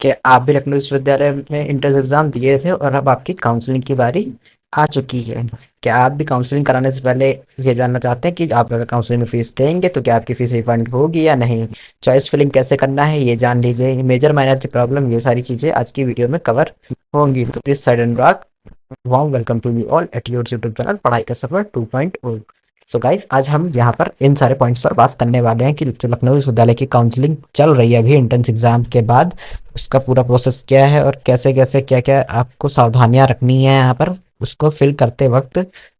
कि आप भी लखनऊ विश्वविद्यालय में एंट्रेंस एग्जाम दिए थे और अब आपकी काउंसलिंग की बारी आ चुकी है। क्या आप भी काउंसलिंग कराने से पहले ये जानना चाहते हैं कि आप अगर काउंसलिंग में फीस देंगे तो क्या आपकी फीस रिफंड होगी या नहीं? चॉइस फिलिंग कैसे करना है ये जान लीजिए। मेजर माइनर की प्रॉब्लम, ये सारी चीजें आज की वीडियो में कवर होंगी। तो this side Anurag, warm welcome to you all at your YouTube channel पढ़ाई का सफर 2.0। सो गाइस, आज हम यहाँ पर इन सारे पॉइंट्स पर बात करने वाले हैं कि जो लखनऊ विश्वविद्यालय की काउंसलिंग चल रही है अभी एंट्रेंस एग्जाम के बाद, उसका पूरा प्रोसेस क्या है और कैसे कैसे क्या क्या आपको सावधानियां रखनी है यहाँ पर उसको फिल करते वक्त।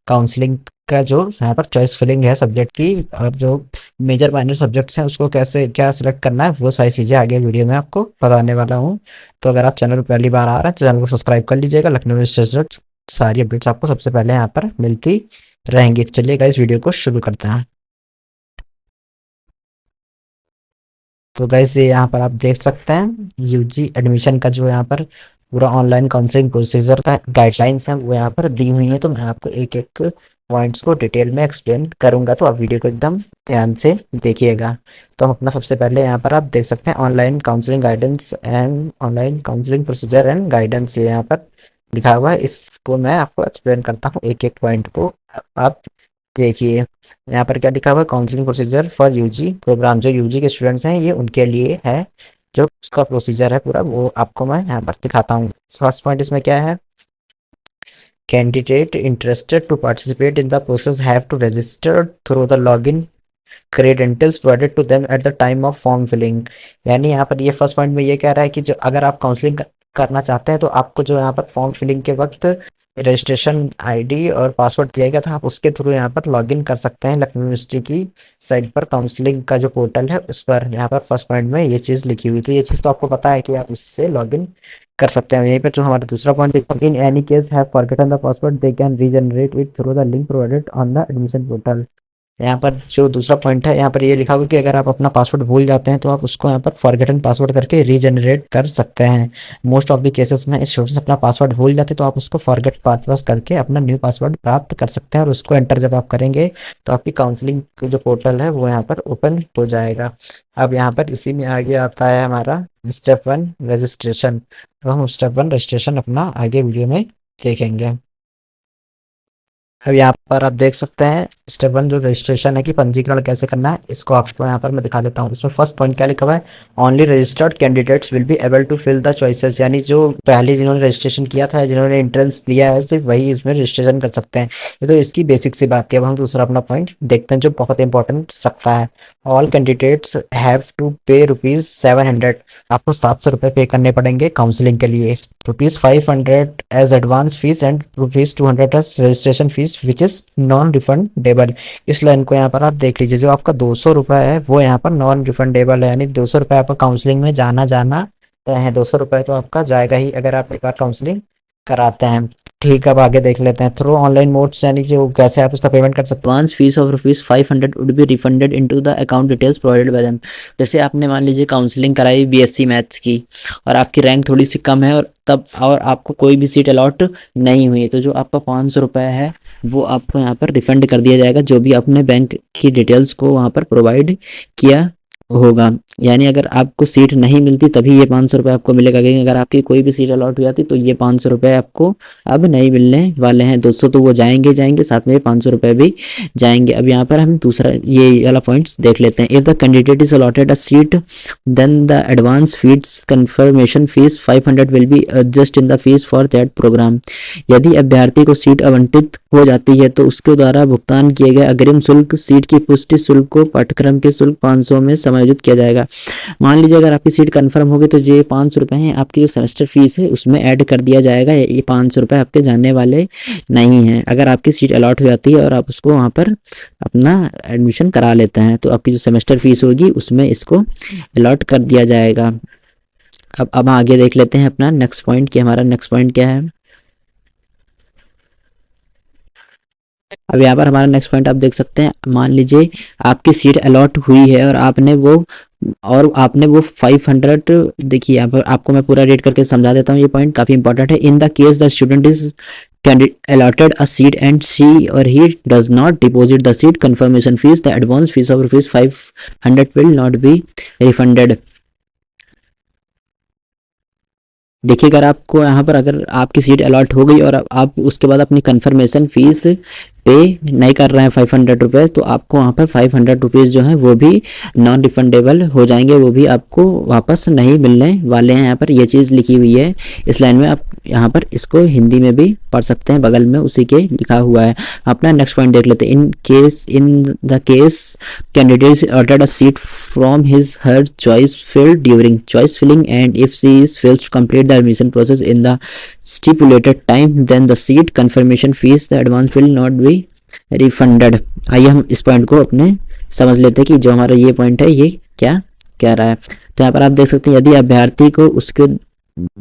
काउंसलिंग का जो यहाँ पर चॉइस फिलिंग है सब्जेक्ट की, और जो मेजर माइनर सब्जेक्ट्स हैं उसको कैसे क्या सिलेक्ट करना है, वो सारी चीज़ें आगे वीडियो में आपको बताने वाला हूँ। तो अगर आप चैनल पर पहली बार आ रहे हैं तो चैनल को सब्सक्राइब कर लीजिएगा। लखनऊ रिजल्ट सारी अपडेट्स आपको सबसे पहले यहाँ पर मिलती रहेंगी। तो चलिए गाइस, वीडियो को शुरू करते हैं। तो गाइस, ये यहाँ पर आप देख सकते हैं यूजी एडमिशन का जो यहाँ पर पूरा ऑनलाइन काउंसलिंग प्रोसीजर का गाइडलाइंस है वो यहाँ पर दी हुई है। तो मैं आपको एक एक पॉइंट्स को डिटेल में एक्सप्लेन करूंगा, तो आप वीडियो को एकदम ध्यान से देखिएगा। तो हम अपना सबसे पहले यहाँ पर आप देख सकते हैं online counselling guidance and online counselling procedure and guidance, ये यहाँ पर लिखा हुआ है। इसको मैं आपको एक्सप्लेन करता हूँ एक एक पॉइंट को। आप देखिए यहाँ पर क्या लिखा हुआ है, counselling procedure for UG programme. जो यूजी के स्टूडेंट्स हैं ये उनके लिए है। जो उसका प्रोसीजर है पूरा वो आपको मैं यहाँ पर दिखाता हूँ। फर्स्ट पॉइंट इसमें क्या है, candidate interested to participate in the process have to register through the login credentials provided to them at the time of form filling. यानी यहाँ पर ये फर्स्ट पॉइंट में ये कह रहा है कि जो अगर आप काउंसलिंग करना चाहते हैं तो आपको जो यहाँ पर फॉर्म फिलिंग के वक्त रजिस्ट्रेशन आईडी और पासवर्ड दिया गया था, आप उसके थ्रू यहाँ पर लॉगिन कर सकते हैं लखनऊ यूनिवर्सिटी की साइट पर। काउंसलिंग का जो पोर्टल है उस पर यहाँ पर फर्स्ट पॉइंट में ये चीज़ लिखी हुई, तो ये चीज़ तो आपको पता है कि आप उससे लॉगिन कर सकते हैं। यहीं पर जो हमारा दूसरा point, in any case have forgotten the password they can regenerate it through the link provided on the admission portal. यहाँ पर जो दूसरा पॉइंट है यहाँ पर ये लिखा हुआ कि अगर आप अपना पासवर्ड भूल जाते हैं तो आप उसको यहाँ पर फॉरगेटन पासवर्ड करके रीजनरेट कर सकते हैं। मोस्ट ऑफ द केसेस में स्टूडेंट्स अपना पासवर्ड भूल जाते हैं तो आप उसको फॉरगेट पासवर्ड करके अपना न्यू पासवर्ड प्राप्त कर सकते हैं, और उसको एंटर जब आप करेंगे तो आपकी काउंसलिंग जो पोर्टल है वो यहाँ पर ओपन हो जाएगा। अब यहाँ पर इसी में आगे आता है हमारा स्टेप 1 रजिस्ट्रेशन। तो हम स्टेप 1 रजिस्ट्रेशन अपना आगे वीडियो में देखेंगे। अब यहाँ पर आप देख सकते हैं स्टेप 1 जो रजिस्ट्रेशन है कि पंजीकरण कैसे करना है, इसको आपको यहाँ पर मैं दिखा देता हूँ। इसमें फर्स्ट पॉइंट क्या लिखा हुआ है, only registered candidates will be able to fill the choices. यानी जो पहले जिन्होंने रजिस्ट्रेशन किया था, जिन्होंने एंट्रेंस दिया है, सिर्फ वही इसमें रजिस्ट्रेशन कर सकते हैं। ये तो इसकी बेसिक सी बात है। अब हम दूसरा अपना पॉइंट देखते हैं जो बहुत इंपॉर्टेंट रखता है। ऑल कैंडिडेट्स हैव टू पे ₹700। आपको 700 रुपये पे करने पड़ेंगे काउंसलिंग के लिए। ₹500 as advance fee and ₹200 as registration fee which is non refundable. इस लाइन को यहाँ पर आप देख लीजिए, जो आपका 200 रुपये है वो यहाँ पर नॉन रिफंडेबल है। यानी 200 रुपये आपका काउंसलिंग में जाना जाना तय है। 200 रुपये तो आपका जाएगा ही अगर आप एक बार काउंसलिंग कराते हैं। ठीक है, अब आगे देख लेते हैं थ्रू ऑनलाइन मोड्स, यानी जो कैसे आप उसका पेमेंट कर सकते हैं। Advance fees of ₹500 would be refunded into the account details provided by them. जैसे आपने मान लीजिए काउंसलिंग कराई बीएससी मैथ्स की और आपकी रैंक थोड़ी सी कम है और आपको कोई भी सीट अलॉट नहीं हुई है, तो जो आपका 500 रुपये है वो आपको यहाँ पर रिफंड कर दिया जाएगा, जो भी आपने बैंक की डिटेल्स को वहाँ पर प्रोवाइड किया होगा। यानी अगर आपको सीट नहीं मिलती तभी ये 500 रुपये आपको मिलेगा, लेकिन अगर आपकी कोई भी सीट अलॉट हो जाती तो ये 500 रुपये आपको अब नहीं मिलने वाले हैं। 200 तो वो जाएंगे, साथ में 500 रुपये भी जाएंगे। अब यहाँ पर हम दूसरा ये वाला पॉइंट्स देख लेते हैं। If the candidate is allotted a seat then the advance fee confirmation fee 500 will be adjust in the fee for that programme. यदि अभ्यर्थी को सीट आवंटित हो जाती है तो उसके द्वारा भुगतान किए गए अग्रिम शुल्क सीट की पुष्टि शुल्क को पाठ्यक्रम के शुल्क 500 में समायोजित किया जाएगा। मान लीजिए अगर आपकी सीट कंफर्म होगी तो ये 500 रुपये हैं आपकी जो सेमेस्टर फीस है उसमें ऐड कर दिया जाएगा। ये 500 रुपये आपके जाने वाले नहीं हैं। अगर आपकी सीट अलॉट हो जाती है और आप उसको वहाँ पर अपना एडमिशन करा लेते हैं तो आपकी जो सेमेस्टर फीस होगी उसमें इसको अलॉट कर दिया जाएगा। अब आगे देख लेते हैं अपना नेक्स्ट पॉइंट कि हमारा नेक्स्ट पॉइंट क्या है। अब यहाँ पर हमारा नेक्स्ट पॉइंट आप देख सकते हैं, मान लीजिए आपकी सीट अलॉट हुई है और आपने वो 500, देखिए यहाँ पर आपको मैं पूरा रेट करके समझा देता हूँ, ये पॉइंट काफी इंपॉर्टेंट है। In the case the student is allotted a seat and she or he does not deposit the seat confirmation fees, the advance fees of ₹500 will not be refunded। देखिए अगर आपको यहाँ पर अगर आपकी सीट अलॉट हो गई और आप उसके बाद अपनी कंफर्मेशन फीस पे नहीं कर रहे हैं 500 रुपीज़, तो आपको वहाँ पर 500 रुपीज़ जो है वो भी नॉन रिफंडेबल हो जाएंगे, वो भी आपको वापस नहीं मिलने वाले हैं। यहाँ पर ये चीज़ लिखी हुई है इस लाइन में, आप यहाँ पर इसको हिंदी में भी पढ़ सकते हैं, बगल में उसी के लिखा हुआ है। अपना नेक्स्ट पॉइंट देख लेते हैं। In the case candidates ordered a seat from his her choice filled during choice filling, and if she is fails to complete the admission process in the stipulated time, then the seat confirmation fees the advance will not be refunded। आइए हम इस point को अपने समझ लेते हैं कि जो हमारा ये पॉइंट है ये क्या कह रहा है। तो यहाँ पर आप देख सकते हैं यदि अभ्यर्थी को उसके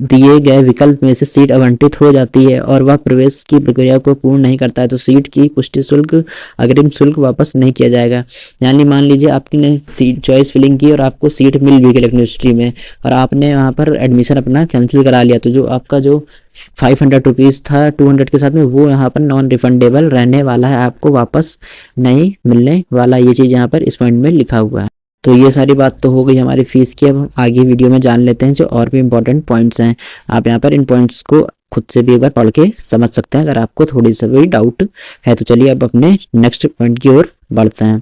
दिए गए विकल्प में से सीट आवंटित हो जाती है और वह प्रवेश की प्रक्रिया को पूर्ण नहीं करता है, तो सीट की पुष्टि शुल्क अग्रिम शुल्क वापस नहीं किया जाएगा। यानी मान लीजिए आपने सीट चॉइस फिलिंग की और आपको सीट मिल भी गई यूनिवर्सिटी में और आपने वहाँ पर एडमिशन अपना कैंसिल करा लिया, तो जो आपका जो 500 रुपीज़ था 200 के साथ में, वो यहाँ पर नॉन रिफंडेबल रहने वाला है, आपको वापस नहीं मिलने वाला। ये चीज़ यहाँ पर इस पॉइंट में लिखा हुआ है। तो ये सारी बात तो हो गई हमारी फीस की। अब आगे वीडियो में जान लेते हैं जो और भी इंपॉर्टेंट पॉइंट्स हैं। आप यहाँ पर इन पॉइंट्स को खुद से भी एक बार पढ़ के समझ सकते हैं अगर आपको थोड़ी सा भी डाउट है। तो चलिए अब अपने नेक्स्ट पॉइंट की ओर बढ़ते हैं।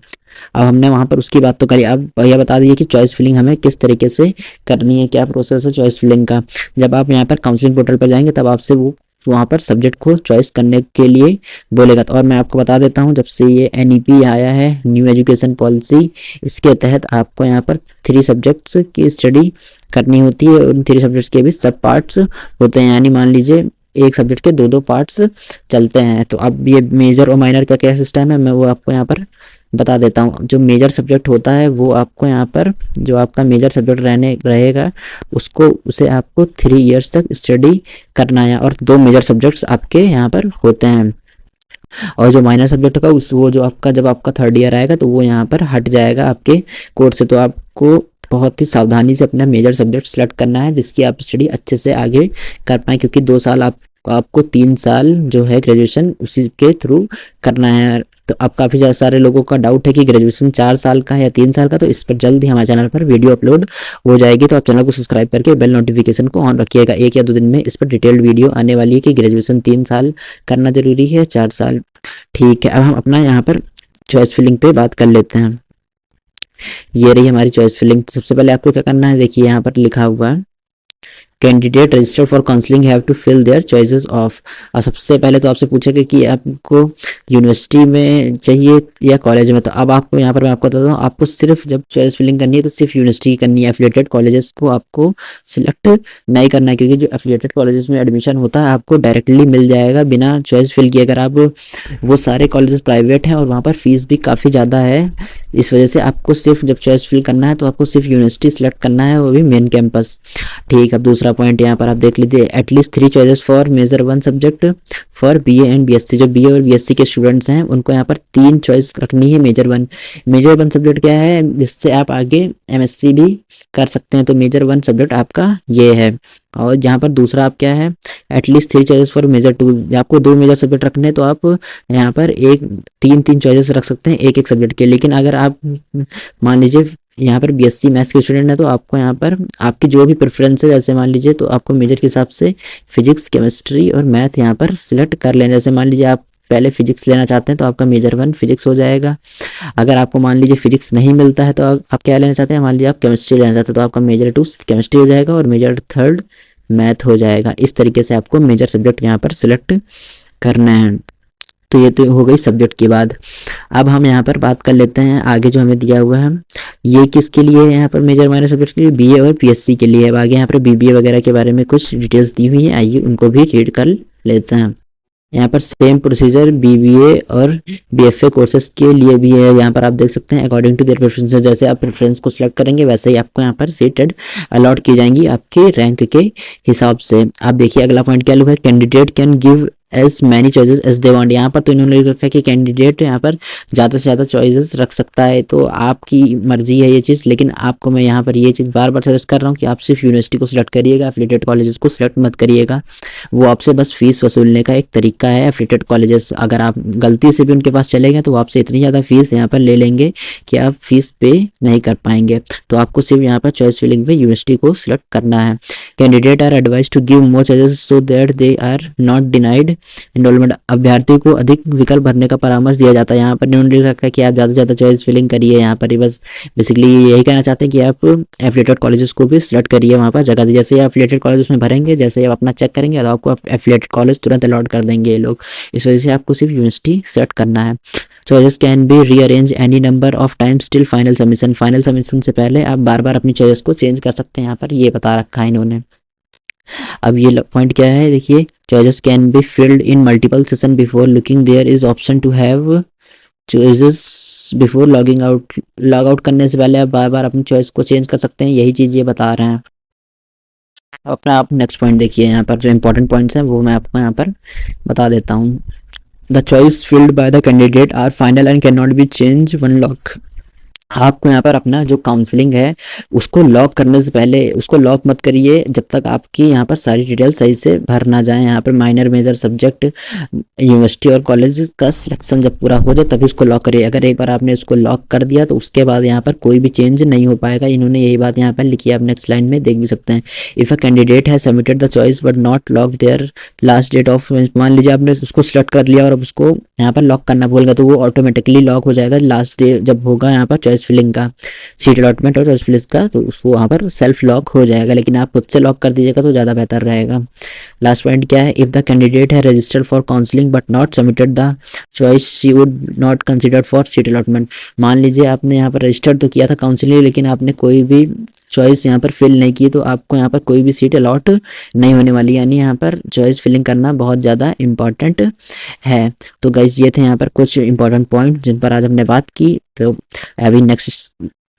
अब हमने वहाँ पर उसकी बात तो करी, अब यह बता दीजिए कि चॉइस फिलिंग हमें किस तरीके से करनी है, क्या प्रोसेस है चॉइस फिलिंग का। जब आप यहाँ पर काउंसलिंग पोर्टल पर जाएंगे तब आपसे वो वहाँ पर सब्जेक्ट को चॉइस करने के लिए बोलेगा। तो और मैं आपको बता देता हूँ, जब से ये NEP आया है न्यू एजुकेशन पॉलिसी, इसके तहत आपको यहाँ पर 3 सब्जेक्ट्स की स्टडी करनी होती है। उन 3 सब्जेक्ट्स के भी सब पार्ट्स होते हैं, यानी मान लीजिए एक सब्जेक्ट के 2-2 पार्ट्स चलते हैं। तो अब ये मेजर और माइनर का क्या सिस्टम है मैं वो आपको यहाँ पर बता देता हूँ। जो मेजर सब्जेक्ट होता है वो आपको यहाँ पर जो आपका मेजर सब्जेक्ट रहेगा उसको उसे आपको 3 इयर्स तक स्टडी करना है और 2 मेजर सब्जेक्ट्स आपके यहाँ पर होते हैं। और जो माइनर सब्जेक्ट का वो जो आपका जब आपका 3rd ईयर आएगा तो वो यहाँ पर हट जाएगा आपके कोर्स से। तो आपको बहुत ही सावधानी से अपना मेजर सब्जेक्ट सेलेक्ट करना है जिसकी आप स्टडी अच्छे से आगे कर पाए, क्योंकि 2 साल आपको 3 साल जो है ग्रेजुएशन उसी के थ्रू करना है। तो अब काफ़ी सारे लोगों का डाउट है कि ग्रेजुएशन 4 साल का है या 3 साल का, तो इस पर जल्द ही हमारे चैनल पर वीडियो अपलोड हो जाएगी। तो आप चैनल को सब्सक्राइब करके बेल नोटिफिकेशन को ऑन रखिएगा। 1 या 2 दिन में इस पर डिटेल्ड वीडियो आने वाली है कि ग्रेजुएशन 3 साल करना जरूरी है 4 साल। ठीक है, अब हम अपना यहाँ पर चॉइस फिलिंग पे बात कर लेते हैं। ये रही हमारी चॉइस फिलिंग। सबसे पहले आपको क्या करना है, देखिए यहाँ पर लिखा हुआ है candidate registered for counselling have to fill their choices of. और सबसे पहले तो आपसे पूछेगा कि आपको यूनिवर्सिटी में चाहिए या कॉलेज में। तो अब आपको यहाँ पर मैं आपको बताता हूँ, आपको सिर्फ जब चॉइस फिलिंग करनी है तो सिर्फ यूनिवर्सिटी की करनी है। एफिलिएटेड कॉलेजेस को आपको सिलेक्ट नहीं करना है, क्योंकि जो एफिलिएटेड कॉलेजेस में एडमिशन होता है आपको डायरेक्टली मिल जाएगा बिना चॉइस फिल किए। अगर आप वो सारे कॉलेजेस प्राइवेट हैं और वहाँ पर फीस भी काफ़ी ज़्यादा है, इस वजह से आपको सिर्फ जब चॉइस फिल करना है तो आपको सिर्फ यूनिवर्सिटी सेलेक्ट करना है, वो भी मेन कैंपस। ठीक, अब दूसरा पॉइंट यहाँ पर आप देख लीजिए, at least 3 choices for major 1 subject for BA and BSc। जो BA और BSc के स्टूडेंट्स हैं उनको यहाँ पर 3 चॉइस रखनी है मेजर 1। मेजर 1 सब्जेक्ट क्या है, जिससे आप आगे MSc भी कर सकते हैं। तो मेजर 1 सब्जेक्ट आपका ये है। और यहाँ पर दूसरा आप क्या है, एटलीस्ट 3 चॉइसेस फॉर मेजर 2। आपको 2 मेजर सब्जेक्ट रखने तो आप यहाँ पर 3 चॉइसेस रख सकते हैं एक सब्जेक्ट के। लेकिन अगर आप मान लीजिए यहाँ पर BSc मैथ्स के स्टूडेंट है तो आपको यहाँ पर आपकी जो भी प्रेफरेंस है, जैसे मान लीजिए तो आपको मेजर के हिसाब से फिजिक्स, केमिस्ट्री और मैथ यहाँ पर सिलेक्ट कर लेना। जैसे मान लीजिए आप पहले फिजिक्स लेना चाहते हैं तो आपका मेजर 1 फिजिक्स हो जाएगा। अगर आपको मान लीजिए फिजिक्स नहीं मिलता है तो आप क्या लेना चाहते हैं, मान लीजिए आप केमिस्ट्री लेना चाहते हैं तो आपका मेजर 2 केमिस्ट्री हो जाएगा और मेजर 3 मैथ हो जाएगा। इस तरीके से आपको मेजर सब्जेक्ट यहाँ पर सिलेक्ट करना है। तो ये तो हो गई सब्जेक्ट की बात। अब हम यहाँ पर बात कर लेते हैं आगे जो हमें दिया हुआ है, ये किसके लिए है, यहाँ पर मेजर माइनर सब्जेक्ट के लिए BA और PSc के लिए है। अब आगे यहाँ पर BBA वगैरह के बारे में कुछ डिटेल्स दी हुई है, आइए उनको भी रीड कर लेते हैं। यहाँ पर सेम प्रोसीजर BBA और BFA कोर्सेज के लिए भी है। यहाँ पर आप देख सकते हैं अकॉर्डिंग टू देयर प्रेफरेंसेस, जैसे आप प्रेफरेंस को सिलेक्ट करेंगे वैसे ही आपको यहाँ पर सीटेड अलॉट की जाएंगी आपके रैंक के हिसाब से। आप देखिए अगला पॉइंट क्या लिखा है, candidate can give as many choices as they want. यहाँ पर तो इन्होंने रखा है कि कैंडिडेट यहाँ पर ज़्यादा से ज़्यादा चॉइसेस रख सकता है, तो आपकी मर्जी है ये चीज़, लेकिन आपको मैं यहाँ पर ये चीज़ बार बार सजेस्ट कर रहा हूँ कि आप सिर्फ यूनिवर्सिटी को सिलेक्ट करिएगा, एफिलिएटेड कॉलेजेस को सिलेक्ट मत करिएगा। वो आपसे बस फीस वसूलने का एक तरीका है। एफिलिएटेड कॉलेजेस अगर आप गलती से भी उनके पास चले गए तो वो आपसे इतनी ज़्यादा फीस यहाँ पर ले लेंगे कि आप फीस पे नहीं कर पाएंगे। तो आपको सिर्फ यहाँ पर चॉइस फिलिंग पे यूनिवर्सिटी को सिलेक्ट करना है। Candidate are advise to give more choices so that they are not denied enrolment. अभ्यर्थी को अधिक विकल्प भरने का परामर्श दिया जाता है। यहाँ पर इन्होंने रखा है कि आप ज़्यादा से ज़्यादा चॉइस फिलिंग करिए। यहाँ पर ही बस बेसिकली यही कहना चाहते हैं कि आप एफिलिएटेड कॉलेजेस को भी सिलेक्ट करिए, वहाँ पर जगह दी। जैसे आप एफिलिएटेड कॉलेज में भरेंगे, जैसे आप अपना चेक करेंगे तो आपको एफिलिएटेड कॉलेज तुरंत अलॉट कर देंगे ये लोग। इस वजह से आपको सिर्फ यूनिवर्सिटी सेलेक्ट करना है। Choices can B rearrange any number of times till final submission. Final submission से पहले आप बार बार अपनी चॉइस को चेंज कर सकते हैं, यहाँ पर ये बता रखा है इन्होंने। अब ये पॉइंट क्या है देखिए, choices can be filled in multiple session before looking. There is option to have choices before logging out. Log out करने से पहले आप बार बार अपनी चॉइस को चेंज कर सकते हैं, यही चीज़ ये बता रहे हैं। अपना आप नेक्स्ट पॉइंट देखिए, यहाँ पर जो इंपॉर्टेंट पॉइंट्स हैं वो मैं आपको यहाँ पर बता देता हूँ। The choice filled by the candidate are final and can not be change one lock. आपको यहाँ पर अपना जो काउंसलिंग है उसको लॉक करने से पहले उसको लॉक मत करिए जब तक आपकी यहाँ पर सारी डिटेल सही से भर ना जाए। यहाँ पर माइनर मेजर सब्जेक्ट यूनिवर्सिटी और कॉलेज का सिलेक्शन जब पूरा हो जाए तभी उसको लॉक करिए। अगर एक बार आपने उसको लॉक कर दिया तो उसके बाद यहाँ पर कोई भी चेंज नहीं हो पाएगा। इन्होंने यही बात यहाँ पर लिखी है, आप नेक्स्ट लाइन में देख भी सकते हैं। If a candidate has submitted the choice but not lock their last date of. मान लीजिए आपने उसको सिलेक्ट कर लिया और अब उसको यहाँ पर लॉक करना भूल गया तो वो ऑटोमेटिकली लॉक हो जाएगा लास्ट डे जब होगा यहाँ पर चॉइस फिलिंग का, सीट अलॉटमेंट और चॉइस फिलिंग का, तो उसको वहाँ पर सेल्फ लॉक हो जाएगा। लेकिन आप खुद से लॉक कर दीजिएगा तो ज़्यादा बेहतर रहेगा। लास्ट पॉइंट क्या है, इफ़ द कैंडिडेट है registered for counselling but not submitted the choice she would not considered for seat allotment. मान लीजिए आपने यहाँ पर रजिस्टर तो किया था काउंसलिंग लेकिन आपने कोई भी चॉइस यहाँ पर फिल नहीं की तो आपको यहाँ पर कोई भी सीट अलॉट नहीं होने वाली। यानी यहाँ पर चॉइस फिलिंग करना बहुत ज़्यादा इम्पॉर्टेंट है। तो गाइस ये थे यहाँ पर कुछ इंपॉर्टेंट पॉइंट जिन पर आज हमने बात की। तो अभी नेक्स्ट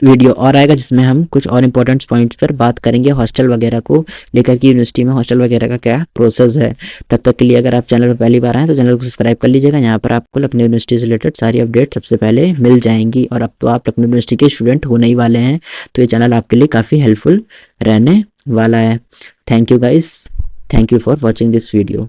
वीडियो और आएगा जिसमें हम कुछ और इम्पोर्टेंट पॉइंट्स पर बात करेंगे, हॉस्टल वगैरह को लेकर कि यूनिवर्सिटी में हॉस्टल वगैरह का क्या प्रोसेस है। तब तक के लिए अगर आप चैनल पर पहली बार आए तो चैनल को सब्सक्राइब कर लीजिएगा। यहाँ पर आपको लखनऊ यूनिवर्सिटी से रिलेटेड सारी अपडेट सबसे पहले मिल जाएंगी। और अब तो आप लखनऊ यूनिवर्सिटी के स्टूडेंट होने ही वाले हैं तो ये चैनल आपके लिए काफ़ी हेल्पफुल रहने वाला है। Thank you guys, thank you for watching this video.